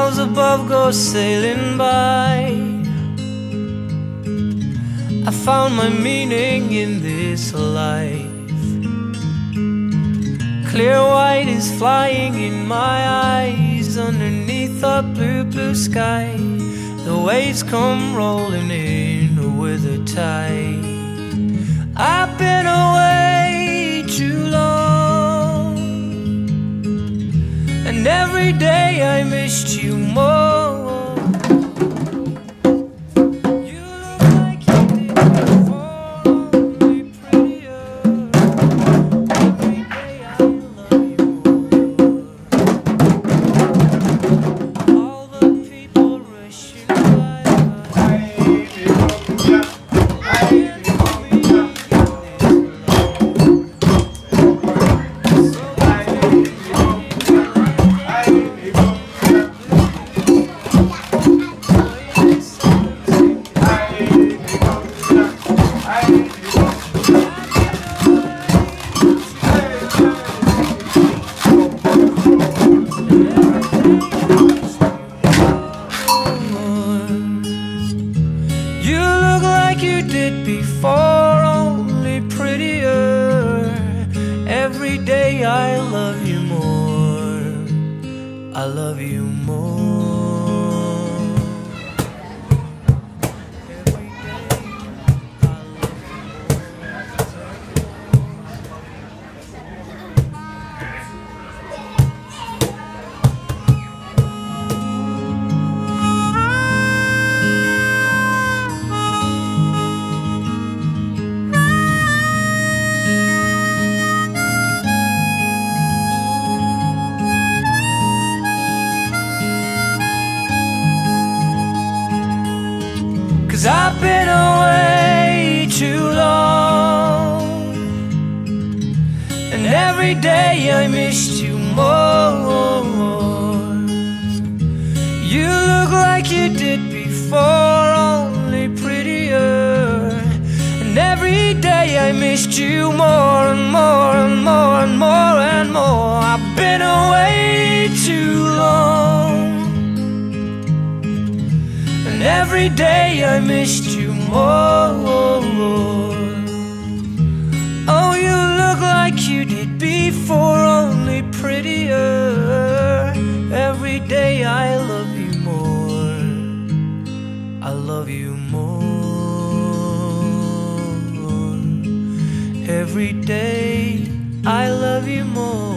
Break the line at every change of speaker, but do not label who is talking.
clouds above go sailing by. I found my meaning in this life. Clear white is flying in my eyes. Underneath a blue, blue sky, the waves come rolling in with a tide. I've been away too long, and every day I missed you more. You look like you did before, only prettier. Every day I love you more. I love you more. Cause I've been away too long, and every day I missed you more. You look like you did before, only prettier. And every day I missed you more and more and more and more and more. I've been away too long, every day I missed you more. Oh, you look like you did before, only prettier. Every day I love you more. I love you more. Every day I love you more.